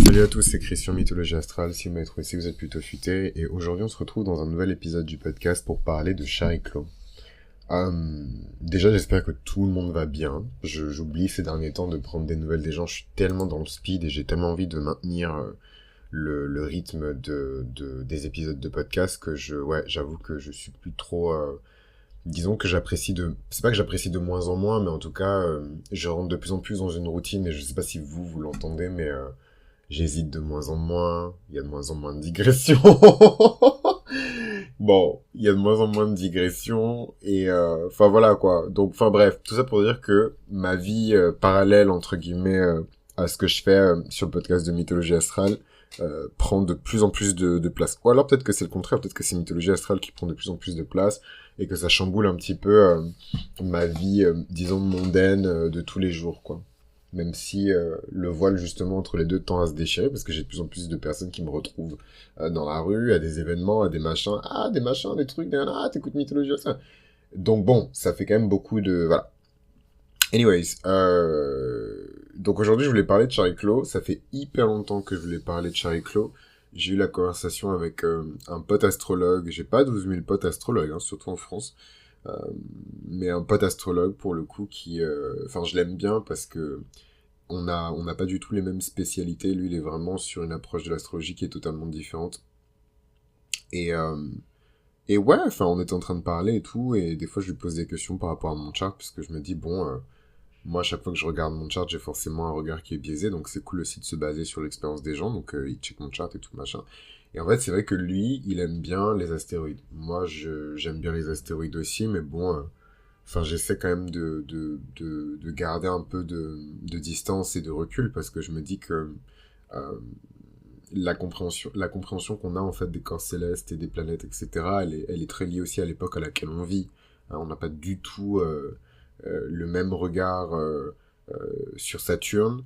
Salut à tous, c'est Christian Mythologie Astrale, si vous m'avez trouvé, c'est que vous êtes plutôt futé, et aujourd'hui on se retrouve dans un nouvel épisode du podcast pour parler de Chariclo. Déjà j'espère que tout le monde va bien, j'oublie ces derniers temps de prendre des nouvelles des gens, je suis tellement dans le speed et j'ai tellement envie de maintenir le rythme des épisodes de podcast que j'avoue que je suis plus trop... disons que c'est pas que j'apprécie de moins en moins, mais en tout cas, je rentre de plus en plus dans une routine, et je sais pas si vous l'entendez, mais... j'hésite de moins en moins, il y a de moins en moins de digressions. Bon, il y a de moins en moins de digressions, et enfin voilà quoi. Donc, enfin bref, tout ça pour dire que ma vie parallèle, entre guillemets, à ce que je fais sur le podcast de Mythologie Astrale, prend de plus en plus de place. Ou alors peut-être que c'est le contraire, peut-être que c'est Mythologie Astrale qui prend de plus en plus de place, et que ça chamboule un petit peu ma vie, disons, mondaine de tous les jours, quoi. Même si le voile justement entre les deux tend à se déchirer, parce que j'ai de plus en plus de personnes qui me retrouvent dans la rue, à des événements, à des machins, des trucs, t'écoutes Mythologie, ça. Donc bon, ça fait quand même beaucoup de... Voilà. Anyways, donc aujourd'hui je voulais parler de Chariclo, ça fait hyper longtemps que je voulais parler de Chariclo. J'ai eu la conversation avec un pote astrologue, j'ai pas 12 000 potes astrologues, hein, surtout en France, euh, mais un pote astrologue pour le coup qui... Enfin je l'aime bien parce que on n'a pas du tout les mêmes spécialités. Lui, il est vraiment sur une approche de l'astrologie qui est totalement différente. Et, euh, et ouais, enfin, on était en train de parler et tout, et des fois, je lui pose des questions par rapport à mon chart, parce que je me dis, bon, moi, à chaque fois que je regarde mon chart, j'ai forcément un regard qui est biaisé, donc c'est cool aussi de se baser sur l'expérience des gens, donc il check mon chart et tout, machin. Et en fait, c'est vrai que lui, il aime bien les astéroïdes. Moi, j'aime bien les astéroïdes aussi, mais bon... Enfin, j'essaie quand même de garder un peu de distance et de recul parce que je me dis que euh, la compréhension qu'on a en fait des corps célestes et des planètes, etc., elle est très liée aussi à l'époque à laquelle on vit. On n'a pas du tout le même regard sur Saturne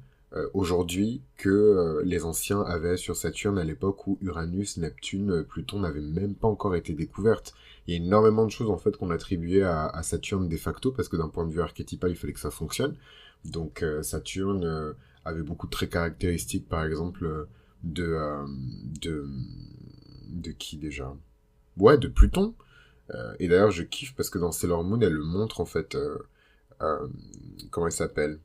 aujourd'hui que les anciens avaient sur Saturne à l'époque où Uranus, Neptune, Pluton n'avaient même pas encore été découvertes. Il y a énormément de choses en fait qu'on attribuait à Saturne de facto parce que d'un point de vue archétypal, il fallait que ça fonctionne. Donc Saturne avait beaucoup de traits caractéristiques, par exemple de euh, de de qui déjà? Ouais, de Pluton. Et d'ailleurs, je kiffe parce que dans Sailor Moon, elle le montre en fait. Euh, comment elle s'appelle?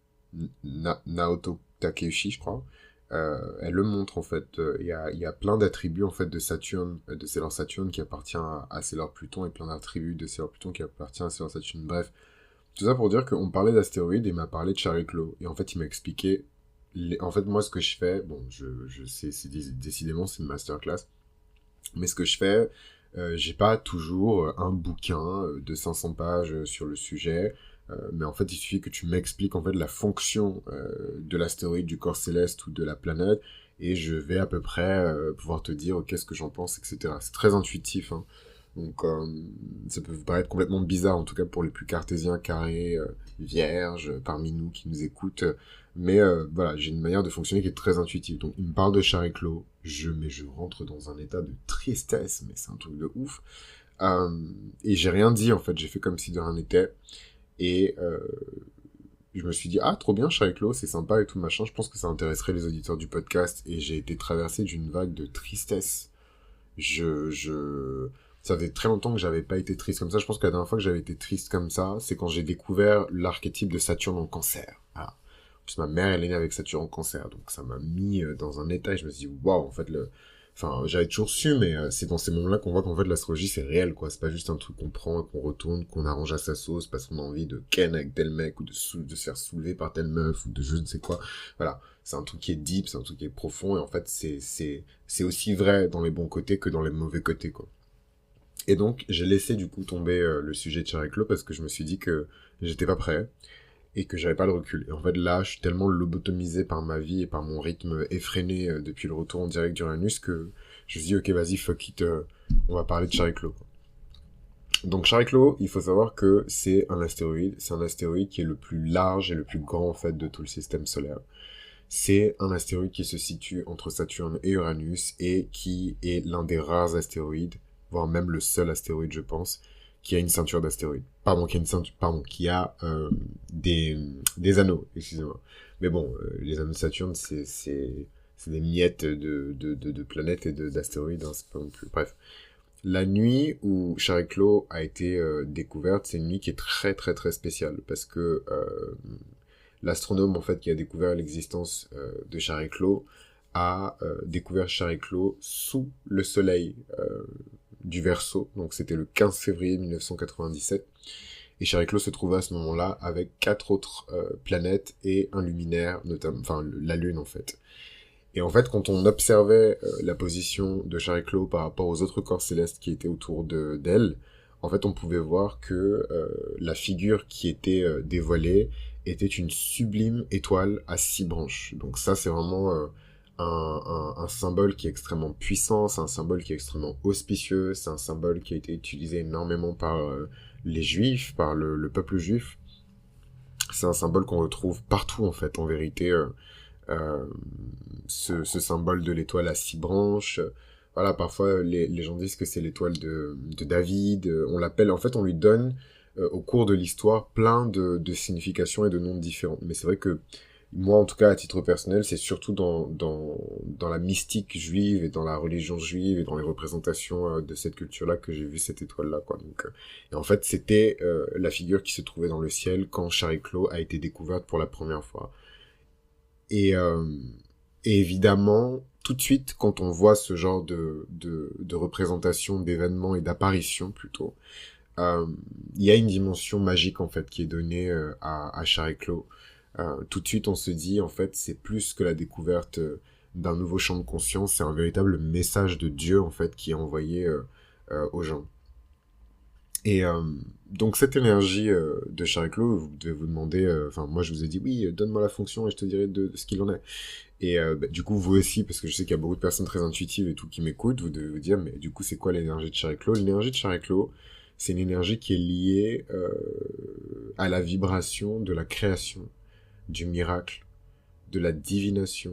Naoto Takeuchi, je crois. Elle le montre en fait. Il y a plein d'attributs en fait de Saturne, de Sailor Saturne qui appartient à Sailor Pluton et plein d'attributs de Sailor Pluton qui appartient à Sailor Saturne. Bref, tout ça pour dire qu'on parlait d'astéroïdes et il m'a parlé de Chariclo. Et en fait, il m'a expliqué. En fait, moi, ce que je fais, bon, je sais, décidément, c'est une masterclass. Mais ce que je fais, j'ai pas toujours un bouquin de 500 pages sur le sujet, mais en fait, il suffit que tu m'expliques en fait la fonction de l'astéroïde, du corps céleste ou de la planète, et je vais à peu près pouvoir te dire qu'est-ce que j'en pense, etc. C'est très intuitif, hein. Donc, ça peut paraître complètement bizarre, en tout cas pour les plus cartésiens, carrés, vierges, parmi nous qui nous écoutent. Mais voilà, j'ai une manière de fonctionner qui est très intuitive. Donc, il me parle de Chariclo, mais je rentre dans un état de tristesse, mais c'est un truc de ouf. Et j'ai rien dit, en fait, j'ai fait comme si de rien n'était. Et je me suis dit, ah, trop bien, Chariclo, c'est sympa et tout, machin. Je pense que ça intéresserait les auditeurs du podcast. Et j'ai été traversé d'une vague de tristesse. Ça faisait très longtemps que j'avais pas été triste comme ça. Je pense que la dernière fois que j'avais été triste comme ça, c'est quand j'ai découvert l'archétype de Saturne en cancer. Voilà. En plus, ma mère, elle est née avec Saturne en cancer. Donc, ça m'a mis dans un état et je me suis dit, waouh, en fait, enfin, j'avais toujours su, mais c'est dans ces moments-là qu'on voit qu'en fait, l'astrologie, c'est réel, quoi. C'est pas juste un truc qu'on prend et qu'on retourne, qu'on arrange à sa sauce parce qu'on a envie de ken avec tel mec ou de se faire soulever par telle meuf ou de je ne sais quoi. Voilà. C'est un truc qui est deep, c'est un truc qui est profond et en fait, c'est aussi vrai dans les bons côtés que dans les mauvais côtés, quoi. Et donc, j'ai laissé du coup tomber le sujet de Chariclo parce que je me suis dit que j'étais pas prêt et que j'avais pas le recul. Et en fait, là, je suis tellement lobotomisé par ma vie et par mon rythme effréné depuis le retour en direct d'Uranus que je me suis dit, ok, vas-y, fuck it, on va parler de Chariclo. Donc, Chariclo, il faut savoir que c'est un astéroïde. C'est un astéroïde qui est le plus large et le plus grand, en fait, de tout le système solaire. C'est un astéroïde qui se situe entre Saturne et Uranus et qui est l'un des rares astéroïdes, voire même le seul astéroïde, je pense, qui a une ceinture d'astéroïdes. Pardon, qui a une ceinture, pardon, qui a des anneaux, excusez-moi. Mais bon, les anneaux de Saturne, c'est des miettes de planètes et d'astéroïdes, hein, c'est pas non plus... Bref. La nuit où Chariklo a été découverte, c'est une nuit qui est très très très spéciale, parce que l'astronome en fait qui a découvert l'existence de Chariklo a découvert Chariklo sous le soleil du Verseau, donc c'était le 15 février 1997, et Chariklo se trouvait à ce moment-là avec 4 autres planètes et un luminaire, notamment, enfin la Lune en fait. Et en fait, quand on observait la position de Chariklo par rapport aux autres corps célestes qui étaient autour d'elle, en fait, on pouvait voir que la figure qui était dévoilée était une sublime étoile à 6 branches. Donc ça, c'est vraiment un symbole qui est extrêmement puissant, c'est un symbole qui est extrêmement auspicieux, c'est un symbole qui a été utilisé énormément par les Juifs, par le peuple juif. C'est un symbole qu'on retrouve partout, en fait, en vérité. Ce symbole de l'étoile à 6 branches. Voilà, parfois les gens disent que c'est l'étoile de David. On l'appelle, en fait, on lui donne au cours de l'histoire plein de significations et de noms différents. Mais c'est vrai que moi, en tout cas, à titre personnel, c'est surtout dans la mystique juive et dans la religion juive et dans les représentations de cette culture-là que j'ai vu cette étoile-là, quoi. Donc, et en fait, c'était la figure qui se trouvait dans le ciel quand Chariklo a été découverte pour la première fois. Et, euh, et évidemment, tout de suite, quand on voit ce genre de représentation, d'événements et d'apparitions plutôt, euh, il y a une dimension magique en fait qui est donnée à Chariklo. Tout de suite, on se dit en fait, c'est plus que la découverte d'un nouveau champ de conscience, c'est un véritable message de Dieu en fait qui est envoyé aux gens. Et donc cette énergie de Chariklo, vous devez vous demander, enfin moi je vous ai dit oui, donne-moi la fonction et je te dirai de ce qu'il en est. Et du coup vous aussi, parce que je sais qu'il y a beaucoup de personnes très intuitives et tout qui m'écoutent, vous devez vous dire mais du coup c'est quoi l'énergie de Chariklo? L'énergie de Chariklo, c'est une énergie qui est liée à la vibration de la création, du miracle, de la divination,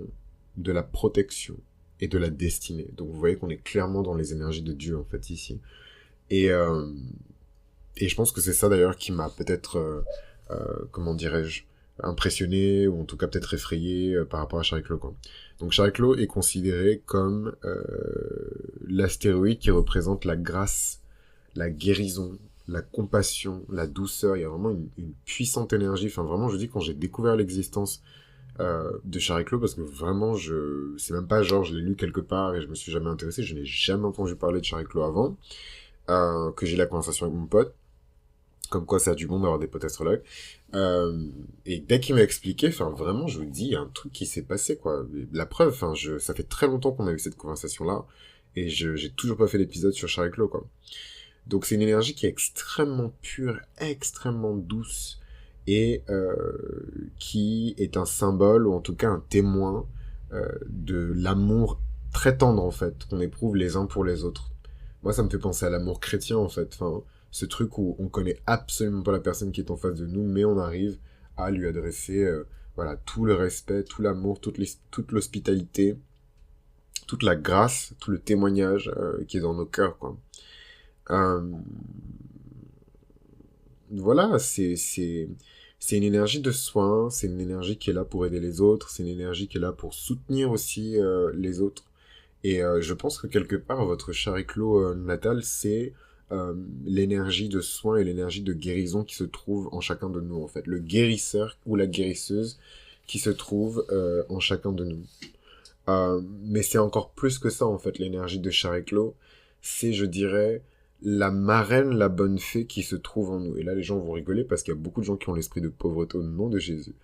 de la protection et de la destinée. Donc vous voyez qu'on est clairement dans les énergies de Dieu en fait ici. Et et je pense que c'est ça d'ailleurs qui m'a peut-être, comment dirais-je, impressionné, ou en tout cas peut-être effrayé par rapport à Chariklo, quoi. Donc Chariklo est considéré comme l'astéroïde qui représente la grâce, la guérison, la compassion, la douceur. Il y a vraiment une puissante énergie. Enfin vraiment, je dis quand j'ai découvert l'existence de Chariklo, parce que vraiment, c'est même pas genre je l'ai lu quelque part et je me suis jamais intéressé, je n'ai jamais entendu parler de Chariklo avant, que j'ai eu la conversation avec mon pote. Comme quoi ça a du bon d'avoir des potes astrologues. Et dès qu'il m'a expliqué, enfin vraiment, je vous dis, il y a un truc qui s'est passé, quoi. La preuve, enfin, ça fait très longtemps qu'on a eu cette conversation-là, et j'ai toujours pas fait l'épisode sur Chariklo, quoi. Donc c'est une énergie qui est extrêmement pure, extrêmement douce, et qui est un symbole, ou en tout cas un témoin, de l'amour très tendre, en fait, qu'on éprouve les uns pour les autres. Moi, ça me fait penser à l'amour chrétien, en fait. Enfin, ce truc où on connaît absolument pas la personne qui est en face de nous, mais on arrive à lui adresser, voilà, tout le respect, tout l'amour, toute l'hospitalité, toute la grâce, tout le témoignage qui est dans nos cœurs, quoi. Euh, voilà, c'est une énergie de soin, c'est une énergie qui est là pour aider les autres, c'est une énergie qui est là pour soutenir aussi les autres. Et je pense que quelque part, votre Chariklo natal, c'est l'énergie de soin et l'énergie de guérison qui se trouve en chacun de nous, en fait. Le guérisseur ou la guérisseuse qui se trouve en chacun de nous. Mais c'est encore plus que ça, en fait, l'énergie de Chariklo. C'est, je dirais, la marraine, la bonne fée qui se trouve en nous. Et là, les gens vont rigoler parce qu'il y a beaucoup de gens qui ont l'esprit de pauvreté au nom de Jésus.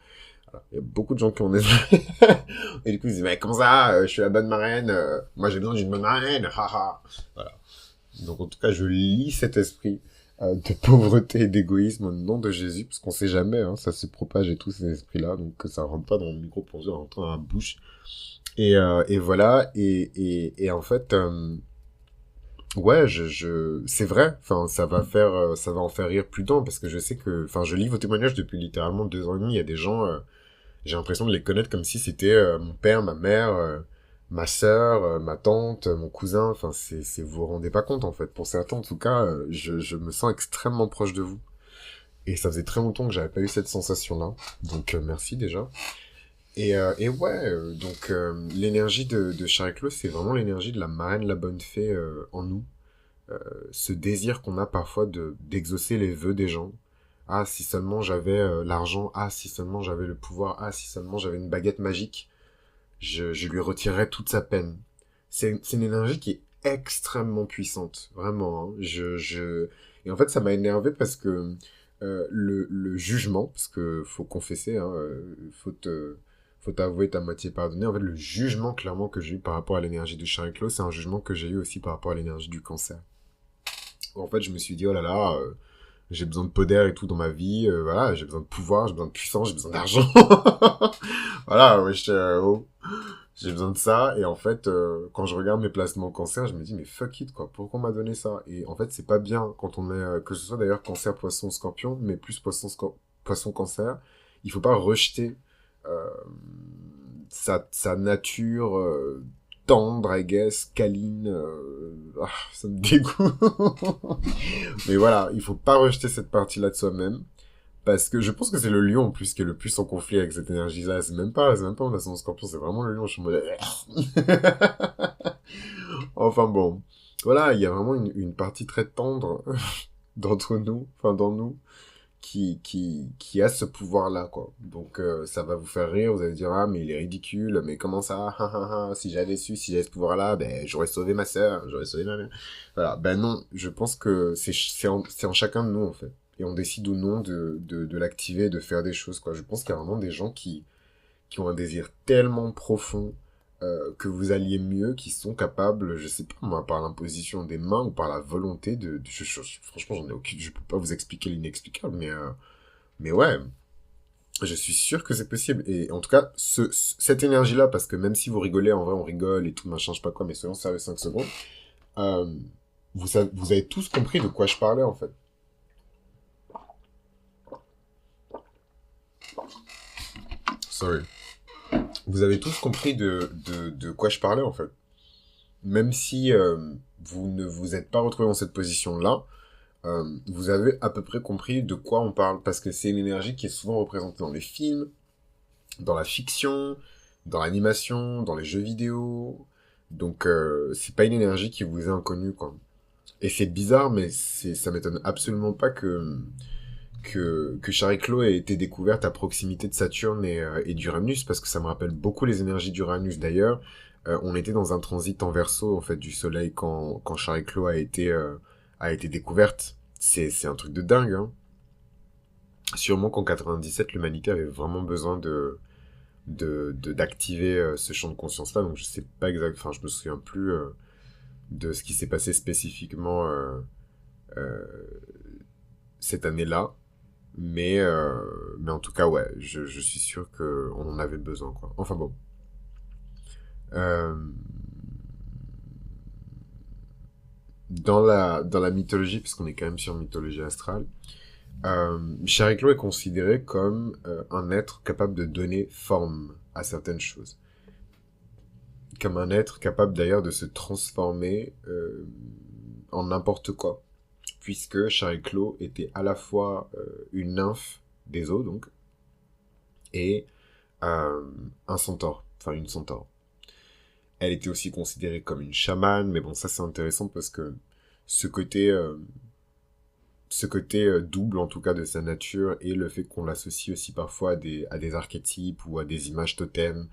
Voilà. Il y a beaucoup de gens qui ont l'esprit... Et du coup, ils disent, mais comment ça, je suis la bonne marraine, moi j'ai besoin d'une bonne marraine, haha. Voilà. Donc en tout cas, je lis cet esprit de pauvreté et d'égoïsme au nom de Jésus, parce qu'on sait jamais, hein, ça se propage et tout ces esprits-là, donc ça rentre pas dans le micro pour ça rentre dans la bouche. Et voilà, et en fait, ouais, c'est vrai, enfin, ça va en faire rire plus d'un, parce que je sais que, enfin, je lis vos témoignages depuis littéralement 2 ans et demi, il y a des gens, j'ai l'impression de les connaître comme si c'était mon père, ma mère, ma sœur, ma tante, mon cousin. Enfin, vous vous rendez pas compte, en fait. Pour certains, en tout cas, je me sens extrêmement proche de vous. Et ça faisait très longtemps que j'avais pas eu cette sensation-là. Donc, merci déjà. Et ouais, donc l'énergie de Chariclo, c'est vraiment l'énergie de la marraine, la bonne fée en nous. Ce désir qu'on a parfois d'exaucer les vœux des gens. Ah, si seulement j'avais l'argent. Ah, si seulement j'avais le pouvoir. Ah, si seulement j'avais une baguette magique. Je lui retirerais toute sa peine. C'est une énergie qui est extrêmement puissante. Vraiment. Hein. Et en fait, ça m'a énervé parce que le jugement, parce que faut confesser, hein, faut avouer ta moitié pardonnée. En fait, le jugement, clairement, que j'ai eu par rapport à l'énergie de Chariclo, c'est un jugement que j'ai eu aussi par rapport à l'énergie du cancer. En fait, je me suis dit, oh là là, j'ai besoin de poder et tout dans ma vie, voilà, j'ai besoin de pouvoir, j'ai besoin de puissance, j'ai besoin d'argent. Voilà, ouais, oh, j'ai besoin de ça. Et en fait, quand je regarde mes placements au cancer, je me dis, mais fuck it, quoi, pourquoi on m'a donné ça? Et en fait, c'est pas bien quand on est, que ce soit d'ailleurs cancer, poisson, scorpion, mais plus poisson, cancer, il faut pas rejeter euh, sa nature tendre, I guess, câline. Ça me dégoûte. Mais voilà, il faut pas rejeter cette partie-là de soi-même. Parce que je pense que c'est le lion en plus qui est le plus en conflit avec cette énergie-là. C'est même pas mon ascendant scorpion, c'est vraiment le lion. Je suis en mode... Enfin bon. Voilà, il y a vraiment une partie très tendre d'entre nous, enfin dans nous, qui a ce pouvoir-là, quoi. Donc ça va vous faire rire, vous allez dire, ah mais il est ridicule, mais comment ça, si j'avais su, si j'avais ce pouvoir-là, ben j'aurais sauvé ma sœur, j'aurais sauvé ma mère. Voilà, ben non, je pense que c'est en chacun de nous, en fait. Et on décide ou non de l'activer, de faire des choses, quoi. Je pense qu'il y a vraiment des gens qui ont un désir tellement profond que vous alliez mieux, qui sont capables, je sais pas moi, par l'imposition des mains ou par la volonté franchement, j'en ai aucune, je peux pas vous expliquer l'inexplicable, mais ouais, je suis sûr que c'est possible. Et en tout cas, cette énergie-là, parce que même si vous rigolez, en vrai, on rigole et tout, machin, je sais pas quoi, mais soyons sérieux 5 secondes, euh, vous avez tous compris de quoi je parlais, en fait. Sorry. Vous avez tous compris de quoi je parlais, en fait. Même si vous ne vous êtes pas retrouvé dans cette position-là, vous avez à peu près compris de quoi on parle, parce que c'est une énergie qui est souvent représentée dans les films, dans la fiction, dans l'animation, dans les jeux vidéo. Donc c'est pas une énergie qui vous est inconnue, quoi. Et c'est bizarre, mais ça m'étonne absolument pas que Chariclo ait été découverte à proximité de Saturne et d'Uranus, parce que ça me rappelle beaucoup les énergies d'Uranus. D'ailleurs, on était dans un transit en Verseau, en fait, du Soleil quand Chariclo a été découverte. C'est un truc de dingue, hein. Sûrement qu'en 97, l'humanité avait vraiment besoin d'activer ce champ de conscience-là, donc je sais pas exact, enfin, je me souviens plus de ce qui s'est passé spécifiquement euh, cette année-là. Mais en tout cas, ouais, je suis sûr qu'on en avait besoin, quoi. Enfin bon. Euh, dans la mythologie, puisqu'on est quand même sur mythologie astrale, Chariclo est considéré comme un être capable de donner forme à certaines choses. Comme un être capable d'ailleurs de se transformer en n'importe quoi. Puisque Chariclo était à la fois une nymphe des eaux, donc, et euh, un centaure, enfin une centaure. Elle était aussi considérée comme une chamane, mais bon, ça c'est intéressant parce que ce côté, euh, ce côté double en tout cas de sa nature et le fait qu'on l'associe aussi parfois à des archétypes ou à des images totems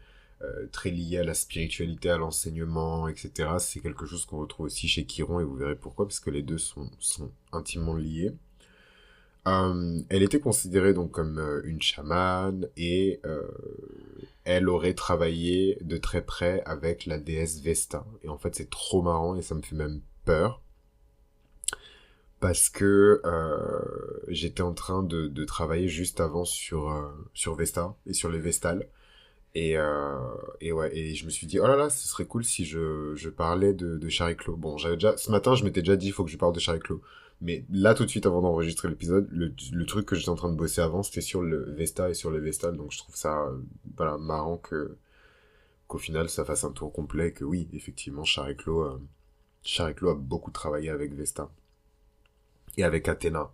très liées à la spiritualité, à l'enseignement, etc. C'est quelque chose qu'on retrouve aussi chez Chiron et vous verrez pourquoi, parce que les deux sont intimement liés. Elle était considérée donc comme une chamane et elle aurait travaillé de très près avec la déesse Vesta. Et en fait, c'est trop marrant et ça me fait même peur parce que j'étais en train de travailler juste avant sur Vesta et sur les Vestales. Et ouais, et je me suis dit, oh là là, ce serait cool si je parlais de Chariclo. Bon, ce matin, je m'étais déjà dit, il faut que je parle de Chariclo. Mais là, tout de suite, avant d'enregistrer l'épisode, le truc que j'étais en train de bosser avant, c'était sur le Vesta et sur les Vestales. Donc, je trouve ça, voilà, marrant qu'au final, ça fasse un tour complet. Que oui, effectivement, Chariclo a beaucoup travaillé avec Vesta et avec Athéna.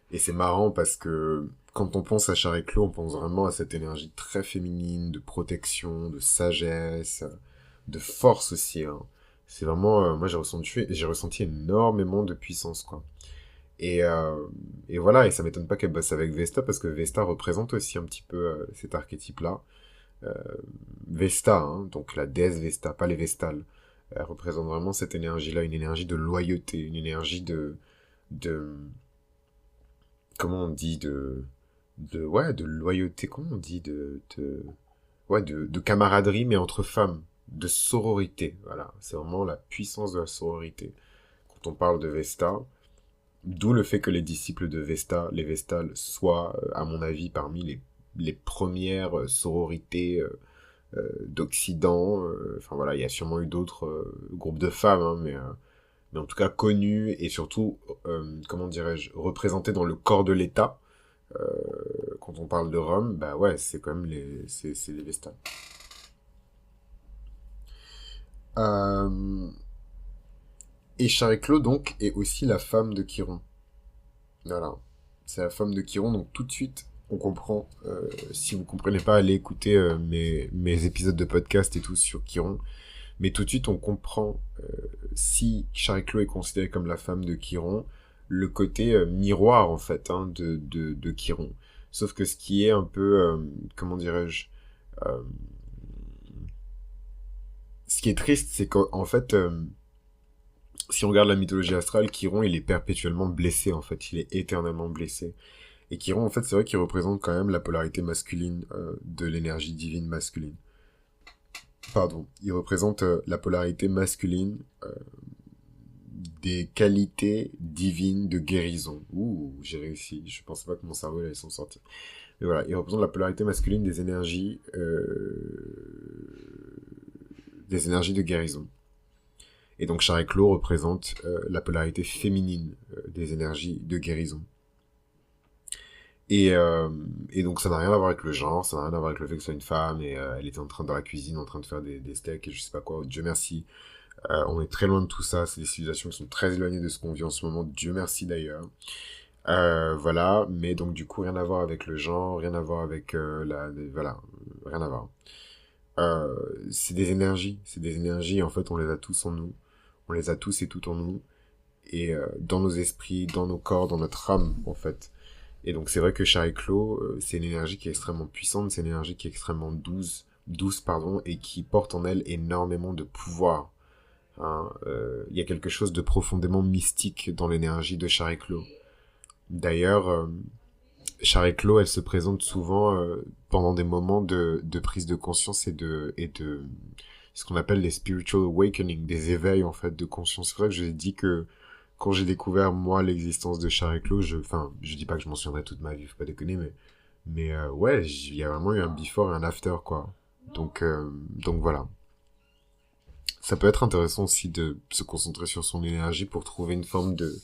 Et c'est marrant parce que quand on pense à Chariclo, on pense vraiment à cette énergie très féminine, de protection, de sagesse, de force aussi, hein. C'est vraiment, moi j'ai ressenti énormément de puissance, quoi. Et, euh, et voilà, et ça m'étonne pas qu'elle bosse avec Vesta, parce que Vesta représente aussi un petit peu cet archétype-là. Euh, Vesta, hein, donc la déesse Vesta, pas les Vestales. Elle représente vraiment cette énergie-là, une énergie de loyauté, une énergie de, comment on dit, ouais, de loyauté, comment on dit, ouais, de camaraderie, mais entre femmes, de sororité, voilà. C'est vraiment la puissance de la sororité. Quand on parle de Vesta, d'où le fait que les disciples de Vesta, les Vestales, soient, à mon avis, parmi les premières sororités d'Occident. Enfin voilà, il y a sûrement eu d'autres groupes de femmes, hein, mais en tout cas connues et surtout, comment dirais-je, représentées dans le corps de l'État. Quand on parle de Rome, bah ouais, c'est quand même c'est les Vestales. Euh, et Chariclo, donc, est aussi la femme de Chiron. Voilà. C'est la femme de Chiron, donc tout de suite, on comprend. Si vous comprenez pas, allez écouter mes épisodes de podcast et tout sur Chiron. Mais tout de suite, on comprend, si Chariclo est considérée comme la femme de Chiron, le côté miroir, en fait, hein, de Chiron. Sauf que ce qui est un peu, comment dirais-je, euh, ce qui est triste, c'est qu'en fait, si on regarde la mythologie astrale, Chiron, il est perpétuellement blessé, en fait. Il est éternellement blessé. Et Chiron, en fait, c'est vrai qu'il représente quand même la polarité masculine de l'énergie divine masculine. Pardon. Il représente la polarité masculine des qualités divines de guérison. Ouh, j'ai réussi. Je pensais pas que mon cerveau allait s'en sortir. Mais voilà, il représente la polarité masculine des énergies de guérison. Et donc Chariclo représente la polarité féminine des énergies de guérison. Et, euh, et donc ça n'a rien à voir avec le genre, ça n'a rien à voir avec le fait que ce soit une femme et elle était en train dans la cuisine en train de faire des steaks et je sais pas quoi. Dieu merci, on est très loin de tout ça. C'est des civilisations qui sont très éloignées de ce qu'on vit en ce moment. Dieu merci d'ailleurs. Voilà, mais donc du coup rien à voir avec le genre, rien à voir avec voilà, rien à voir. C'est des énergies. En fait, on les a tous en nous, on les a tous et tout en nous et dans nos esprits, dans nos corps, dans notre âme en fait. Et donc c'est vrai que Chariclo, c'est une énergie qui est extrêmement puissante, c'est une énergie qui est extrêmement douce pardon, et qui porte en elle énormément de pouvoir. Hein. Il y a quelque chose de profondément mystique dans l'énergie de Chariclo. D'ailleurs, Chariclo, elle se présente souvent pendant des moments de prise de conscience et de ce qu'on appelle les spiritual awakening, des éveils en fait de conscience. C'est vrai que je dis que quand j'ai découvert moi l'existence de Chariclo, enfin, je dis pas que je m'en souviendrai toute ma vie, faut pas déconner, mais ouais, il y a vraiment eu un before et un after quoi. Donc voilà. Ça peut être intéressant aussi de se concentrer sur son énergie pour trouver une forme de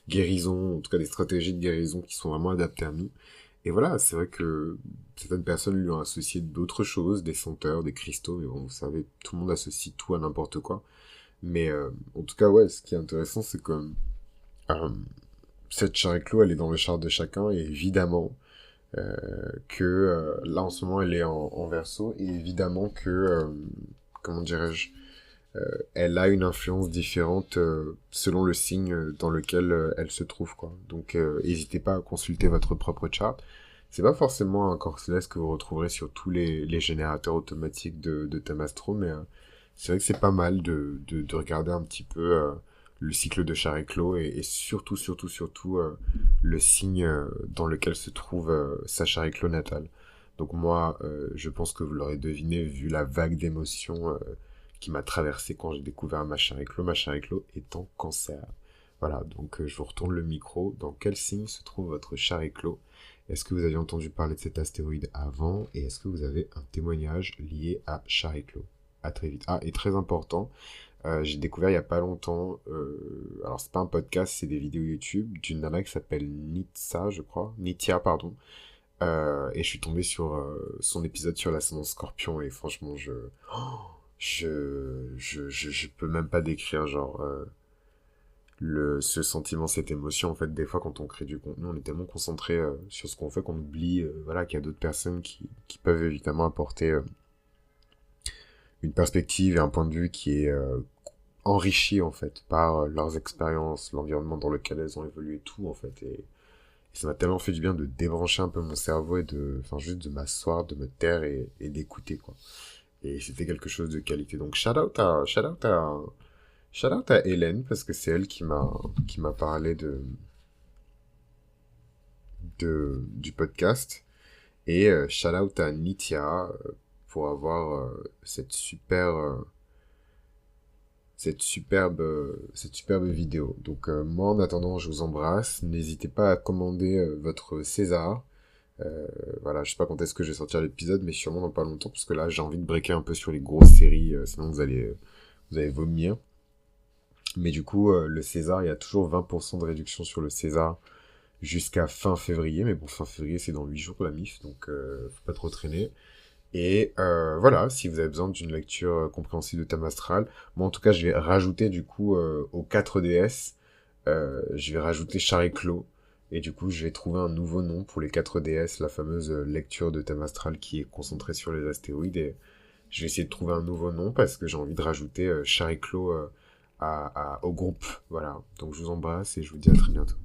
guérison, en tout cas des stratégies de guérison qui sont vraiment adaptées à nous. Et voilà, c'est vrai que certaines personnes lui ont associé d'autres choses, des senteurs, des cristaux, mais bon, vous savez, tout le monde associe tout à n'importe quoi. Mais en tout cas, ouais, ce qui est intéressant, c'est que euh, cette Chariclo, elle est dans le char de chacun, et évidemment que là, en ce moment, elle est en verso, et évidemment que, comment dirais-je, elle a une influence différente selon le signe dans lequel elle se trouve, quoi. Donc, n'hésitez pas à consulter votre propre chart. C'est pas forcément un corps céleste que vous retrouverez sur tous les générateurs automatiques de thème astro, mais c'est vrai que c'est pas mal de regarder un petit peu le cycle de Chariclo et surtout le signe dans lequel se trouve sa Chariclo natale. Donc moi, je pense que vous l'aurez deviné vu la vague d'émotions qui m'a traversé quand j'ai découvert ma Chariclo. Ma Chariclo est en cancer. Voilà, donc je vous retourne le micro. Dans quel signe se trouve votre Chariclo? Est-ce que vous avez entendu parler de cet astéroïde avant? Et est-ce que vous avez un témoignage lié à Chariclo? À très vite. Ah, et très important, j'ai découvert il y a pas longtemps, alors c'est pas un podcast, c'est des vidéos YouTube d'une nana qui s'appelle Nitsa, je crois, Nitya, pardon. Et je suis tombé sur son épisode sur l'ascendant Scorpion et franchement, je peux même pas décrire, genre, ce sentiment, cette émotion. En fait, des fois, quand on crée du contenu, on est tellement concentré sur ce qu'on fait qu'on oublie voilà, qu'il y a d'autres personnes qui peuvent évidemment apporter une perspective et un point de vue qui est enrichi, en fait, par leurs expériences, l'environnement dans lequel elles ont évolué, tout, en fait. Et ça m'a tellement fait du bien de débrancher un peu mon cerveau et enfin, juste de m'asseoir, de me taire et d'écouter, quoi. Et c'était quelque chose de qualité. Donc, shout out à Hélène, parce que c'est elle qui m'a parlé du podcast. Et shout out à Nithya pour avoir cette superbe vidéo. Donc, moi, en attendant, je vous embrasse. N'hésitez pas à commander votre César. Voilà, je sais pas quand est-ce que je vais sortir l'épisode, mais sûrement dans pas longtemps, parce que là, j'ai envie de breaker un peu sur les grosses séries, sinon vous allez vomir. Mais du coup, le César, il y a toujours 20% de réduction sur le César jusqu'à fin février. Mais bon, fin février, c'est dans 8 jours la MIF, donc faut pas trop traîner. Et voilà, si vous avez besoin d'une lecture compréhensible de thème astral, moi en tout cas, je vais rajouter du coup aux 4DS, je vais rajouter Char et Clos. Et du coup, je vais trouver un nouveau nom pour les 4DS, la fameuse lecture de thème astral qui est concentrée sur les astéroïdes. Et je vais essayer de trouver un nouveau nom parce que j'ai envie de rajouter Char et Clos au groupe. Voilà. Donc je vous embrasse et je vous dis à très bientôt.